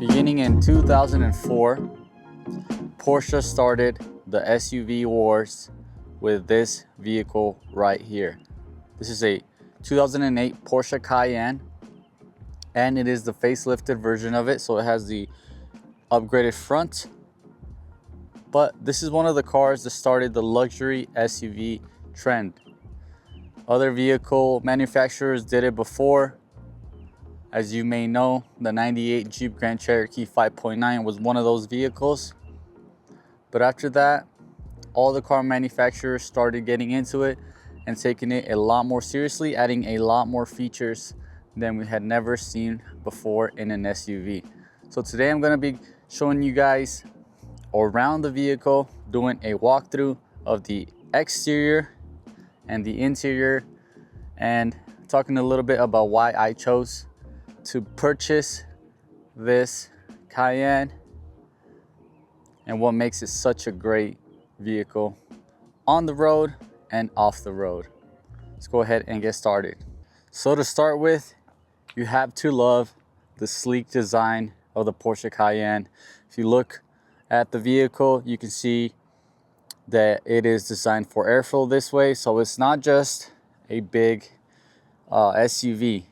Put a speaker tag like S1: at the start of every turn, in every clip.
S1: Beginning in 2004, Porsche started the SUV wars with this vehicle right here. This is a 2008 Porsche Cayenne, and it is the facelifted version of it, so it has the upgraded front. But this is one of the cars that started the luxury SUV trend. Other vehicle manufacturers did it before. As you may know, the 98 Jeep Grand Cherokee 5.9 was one of those vehicles. But after that, all the car manufacturers started getting into it and taking it a lot more seriously, adding a lot more features than we had never seen before in an SUV. So today I'm going to be showing you guys around the vehicle, doing a walkthrough of the exterior and the interior, and talking a little bit about why I chose to purchase this Cayenne and what makes it such a great vehicle on the road and off the road. Let's go ahead and get started. So to start with, you have to love the sleek design of the Porsche Cayenne. If you look at the vehicle, you can see that it is designed for airflow this way, so it's not just a big SUV.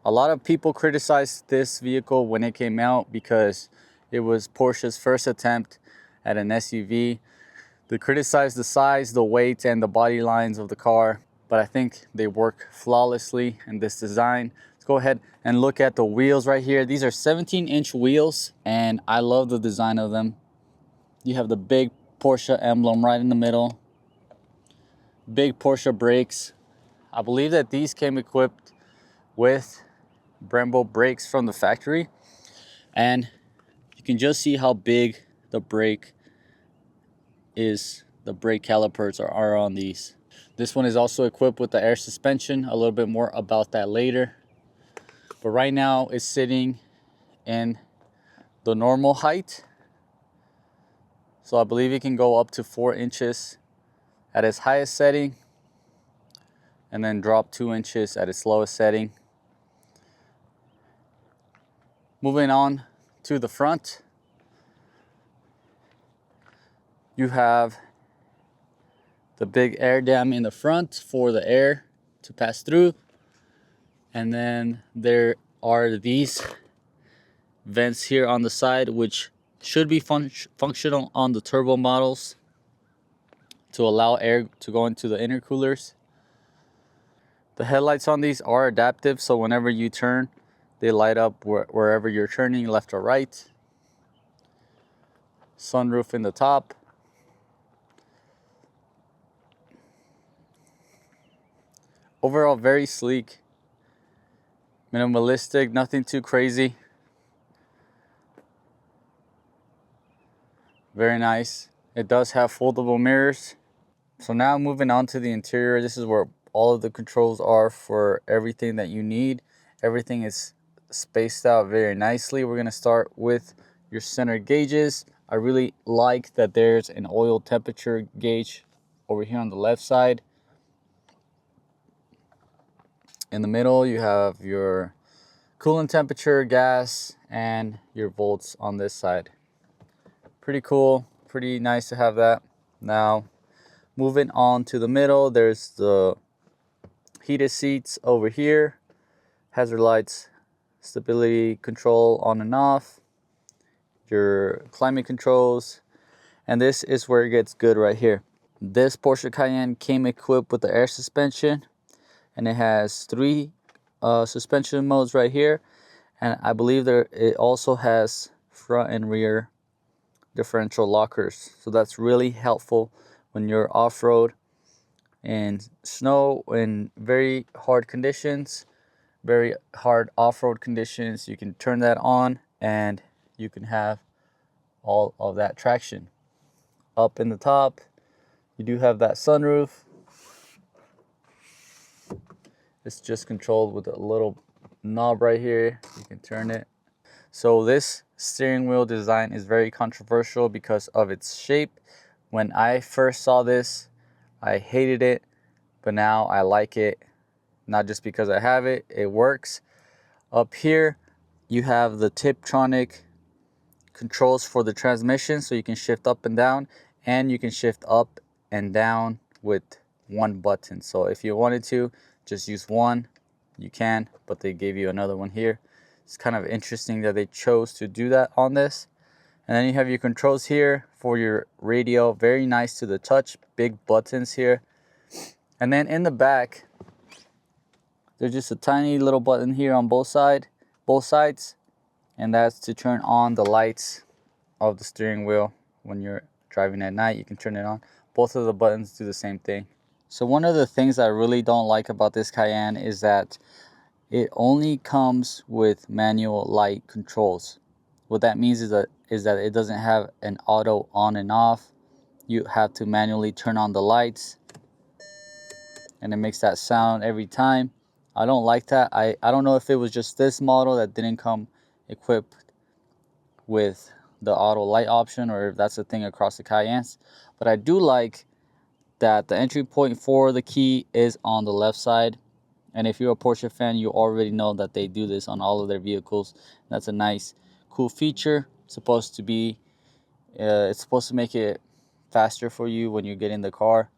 S1: A lot of people criticized this vehicle when it came out because it was Porsche's first attempt at an SUV. They criticized the size, the weight, and the body lines of the car, but I think they work flawlessly in this design. Let's go ahead and look at the wheels right here. These are 17-inch wheels, and I love the design of them. You have the big Porsche emblem right in the middle. Big Porsche brakes. I believe that these came equipped with Brembo brakes from the factory, and you can just see how big the brake is. The brake calipers are on these. This one is also equipped with the air suspension. A little bit more about that later, but right now it's sitting in the normal height, so I believe it can go up to 4 inches at its highest setting and then drop 2 inches at its lowest setting. Moving on to the front, you have the big air dam in the front for the air to pass through. And then there are these vents here on the side, which should be functional on the turbo models to allow air to go into the intercoolers. The headlights on these are adaptive, so whenever you turn, they light up wherever you're turning, left or right. Sunroof in the top. Overall, very sleek, minimalistic, nothing too crazy. Very nice. It does have foldable mirrors. So now moving on to the interior, this is where all of the controls are for everything that you need. Everything is spaced out very nicely. We're going to start with your center gauges. I really like that there's an oil temperature gauge over here on the left side. In the middle, you have your coolant temperature, gas, and your volts on this side. Pretty cool, pretty nice to have that. Now, moving on to the middle, there's the heated seats over here, hazard lights, stability control on and off, your climate controls, and this is where it gets good right here. This Porsche Cayenne came equipped with the air suspension, and it has 3 suspension modes right here, And I believe there it also has front and rear differential lockers. So that's really helpful when you're off-road in snow, in very hard conditions, very hard off-road conditions. You can turn that on and you can have all of that traction. Up in the top, you do have that sunroof. It's just controlled with a little knob right here. You can turn it. So this steering wheel design is very controversial because of its shape. When I first saw this, I hated it, but now I like it. Not just because I have it, it works. Up here, you have the Tiptronic controls for the transmission, so you can shift up and down, and you can shift up and down with one button. So if you wanted to just use one, you can, but they gave you another one here. It's kind of interesting that they chose to do that on this. And then you have your controls here for your radio. Very nice to the touch, big buttons here. And then in the back, there's just a tiny little button here on both sides, and that's to turn on the lights of the steering wheel. When you're driving at night, you can turn it on. Both of the buttons do the same thing. So one of the things I really don't like about this Cayenne is that it only comes with manual light controls. What that means is that it doesn't have an auto on and off. You have to manually turn on the lights, and it makes that sound every time. I don't like that. I don't know if it was just this model that didn't come equipped with the auto light option, or if that's a thing across the Cayennes. But I do like that the entry point for the key is on the left side. And if you're a Porsche fan, you already know that they do this on all of their vehicles. That's a nice, cool feature. It's supposed to make it faster for you when you get in the car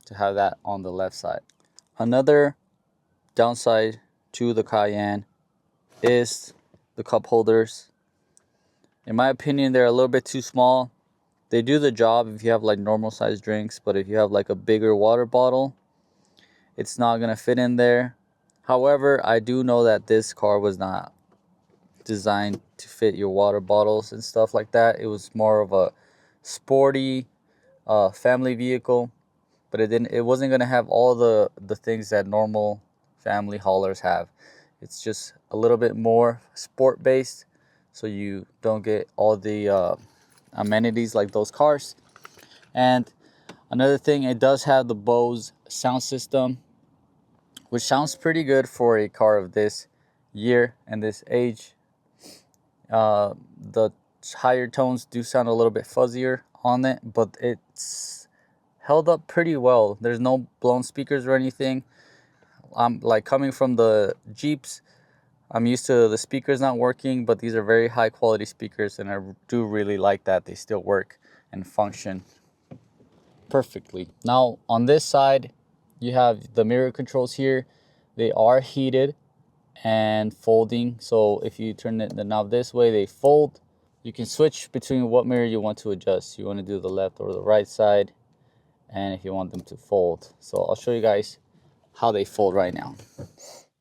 S1: to have that on the left side. Another downside to the Cayenne is the cup holders. In my opinion, they're a little bit too small. They do the job if you have like normal sized drinks, but if you have like a bigger water bottle, it's not gonna fit in there. However, I do know that this car was not designed to fit your water bottles and stuff like that. It was more of a sporty family vehicle, but it wasn't gonna have all the things that normal family haulers have. It's just a little bit more sport based, so you don't get all the amenities like those cars. And another thing, it does have the Bose sound system, which sounds pretty good for a car of this year and this age. The higher tones do sound a little bit fuzzier on it, but it's held up pretty well. There's no blown speakers or anything. I'm like coming from the Jeeps, I'm used to the speakers not working, but these are very high quality speakers, and I do really like that they still work and function perfectly. Now on this side, you have the mirror controls here. They are heated and folding, so if you turn the knob this way, they fold. You can switch between what mirror you want to adjust. You want to do the left or the right side, and if you want them to fold. So I'll show you guys how they fold right now.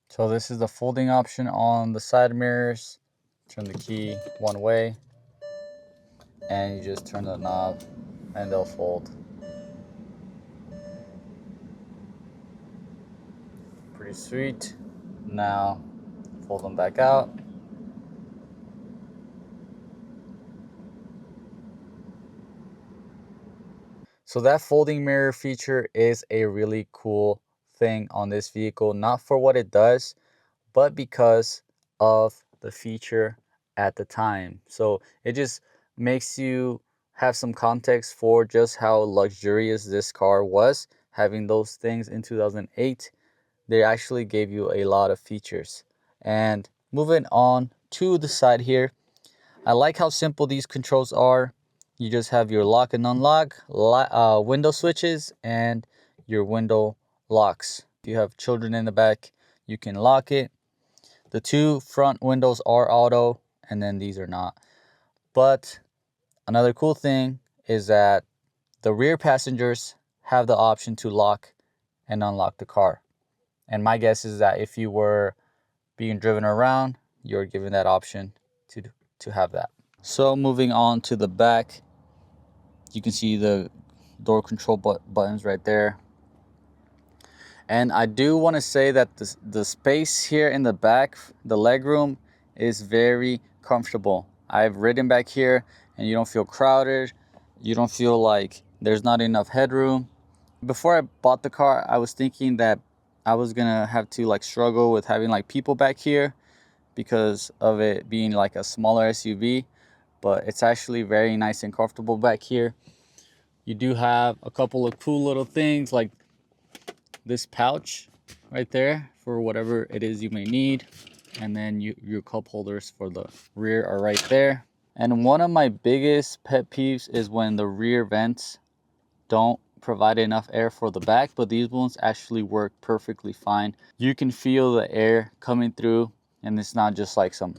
S1: So this is the folding option on the side mirrors. Turn the key one way, and you just turn the knob and they'll fold. Pretty sweet. Now fold them back out. So that folding mirror feature is a really cool thing on this vehicle, not for what it does, but because of the feature at the time. So it just makes you have some context for just how luxurious this car was. Having those things in 2008, they actually gave you a lot of features. And moving on to the side here, I like how simple these controls are. You just have your lock and unlock, window switches, and your window locks. If you have children in the back, you can lock it. The two front windows are auto, and then these are not. But another cool thing is that the rear passengers have the option to lock and unlock the car. And my guess is that if you were being driven around, you're given that option to have that. So moving on to the back, you can see the door control buttons right there. And I do want to say that the space here in the back, the legroom, is very comfortable. I've ridden back here and you don't feel crowded. You don't feel like there's not enough headroom. Before I bought the car, I was thinking that I was gonna have to like struggle with having like people back here because of it being like a smaller SUV, but it's actually very nice and comfortable back here. You do have a couple of cool little things like this pouch right there for whatever it is you may need, and then your cup holders for the rear are right there. And one of my biggest pet peeves is when the rear vents don't provide enough air for the back, but these ones actually work perfectly fine. You can feel the air coming through, and it's not just like some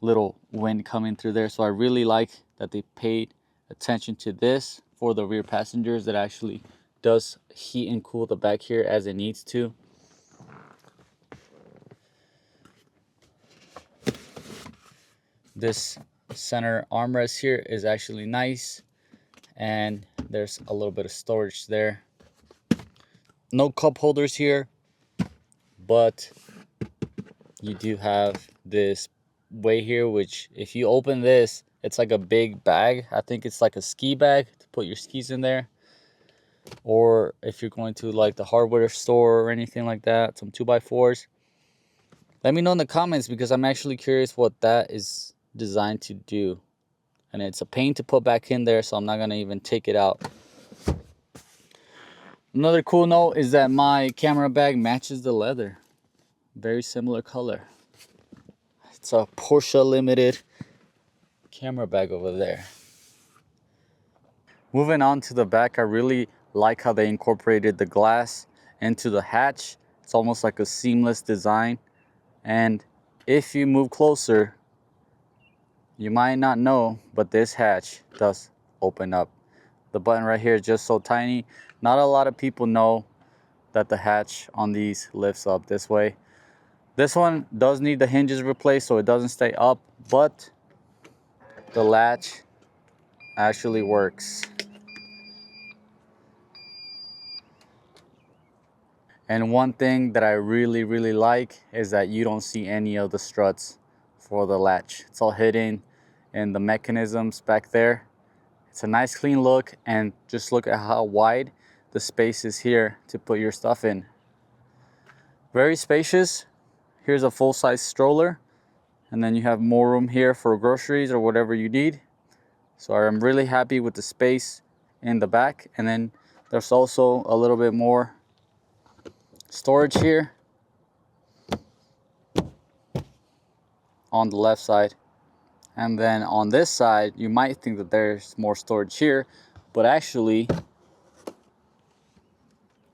S1: little wind coming through there. So I really like that they paid attention to this for the rear passengers. That actually does heat and cool the back here as it needs to. This center armrest here is actually nice, and there's a little bit of storage there. No cup holders here, but you do have this way here, which if you open this, it's like a big bag. I think it's like a ski bag to put your skis in there. Or if you're going to like the hardware store or anything like that, some 2x4s. Let me know in the comments, because I'm actually curious what that is designed to do. And it's a pain to put back in there, so I'm not gonna even take it out. Another cool note is that my camera bag matches the leather. Very similar color. It's a Porsche Limited camera bag over there. Moving on to the back, I really like how they incorporated the glass into the hatch. It's almost like a seamless design. And if you move closer, you might not know, but this hatch does open up. The button right here is just so tiny. Not a lot of people know that the hatch on these lifts up this way. This one does need the hinges replaced so it doesn't stay up, but the latch actually works. And one thing that I really like is that you don't see any of the struts for the latch. It's all hidden in the mechanisms back there. It's a nice clean look, and just look at how wide the space is here to put your stuff in. Very spacious. Here's a full-size stroller, and then you have more room here for groceries or whatever you need. So I'm really happy with the space in the back. And then there's also a little bit more storage here on the left side. And then on this side, you might think that there's more storage here, but actually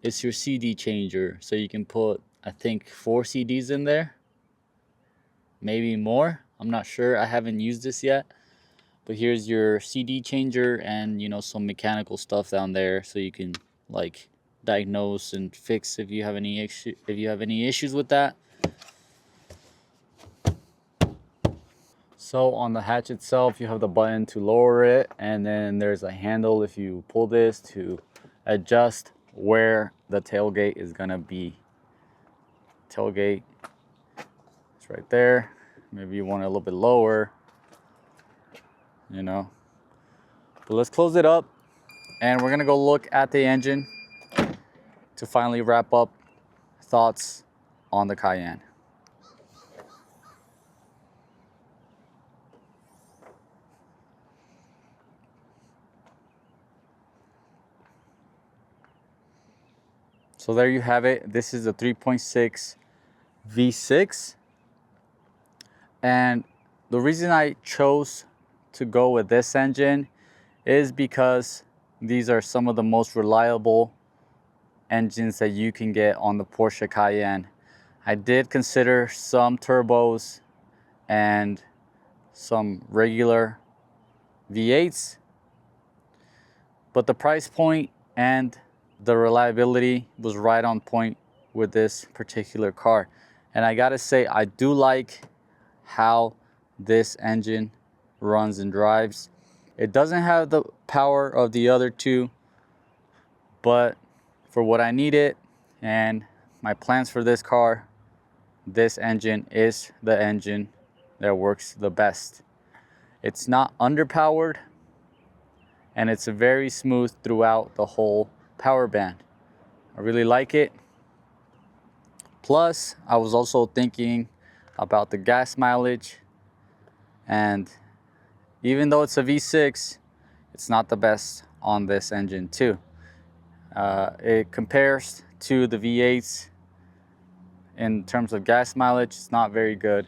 S1: it's your CD changer. So you can put, I think, 4 CDs in there, maybe more. I'm not sure. I haven't used this yet. But here's your CD changer and, you know, some mechanical stuff down there, so you can like diagnose and fix if you have any issues with that. So on the hatch itself, you have the button to lower it, and then there's a handle if you pull this to adjust where the tailgate is gonna be. Tailgate is right there. Maybe you want it a little bit lower, you know. But let's close it up, and we're gonna go look at the engine to finally wrap up thoughts on the Cayenne. So there you have it. This is a 3.6 V6. And the reason I chose to go with this engine is because these are some of the most reliable engines that you can get on the Porsche Cayenne. I did consider some turbos and some regular V8s, but the price point and the reliability was right on point with this particular car. And I gotta say, I do like how this engine runs and drives. It doesn't have the power of the other two, but for what I need it and my plans for this car, this engine is the engine that works the best. It's not underpowered, and it's very smooth throughout the whole power band. I really like it. Plus, I was also thinking about the gas mileage, and even though it's a V6, it's not the best on this engine too. It compares to the V8s in terms of gas mileage. It's not very good,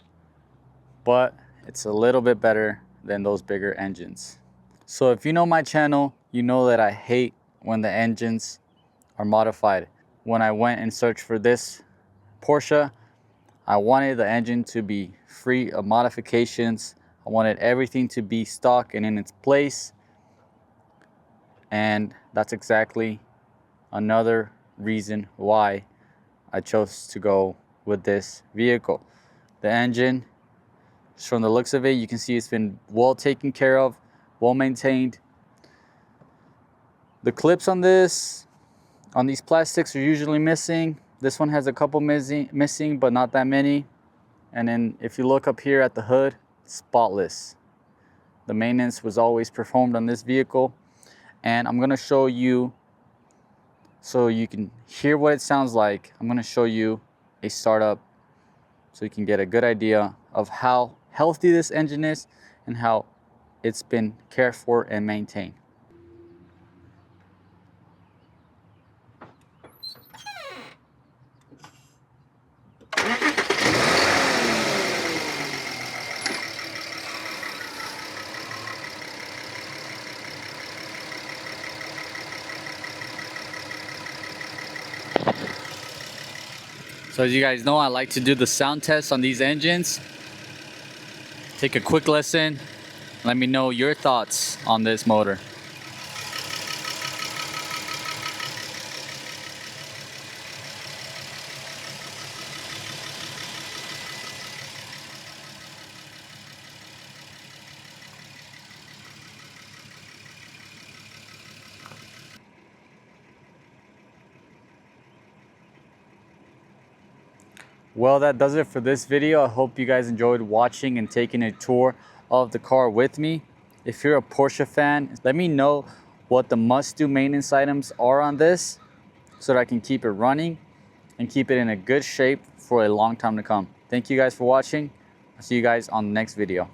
S1: but it's a little bit better than those bigger engines. So if you know my channel, you know that I hate when the engines are modified. When I went and searched for this Porsche, I wanted the engine to be free of modifications. I wanted everything to be stock and in its place. And that's exactly another reason why I chose to go with this vehicle. The engine, just from the looks of it, you can see it's been well taken care of, well maintained. The clips on these plastics are usually missing. This one has a couple missing, but not that many. And then if you look up here at the hood, spotless. The maintenance was always performed on this vehicle. And I'm gonna show you, so you can hear what it sounds like, I'm gonna show you a startup so you can get a good idea of how healthy this engine is and how it's been cared for and maintained. So as you guys know, I like to do the sound test on these engines. Take a quick listen. Let me know your thoughts on this motor. Well, that does it for this video. I hope you guys enjoyed watching and taking a tour of the car with me. If you're a Porsche fan, let me know what the must-do maintenance items are on this so that I can keep it running and keep it in a good shape for a long time to come. Thank you guys for watching. I'll see you guys on the next video.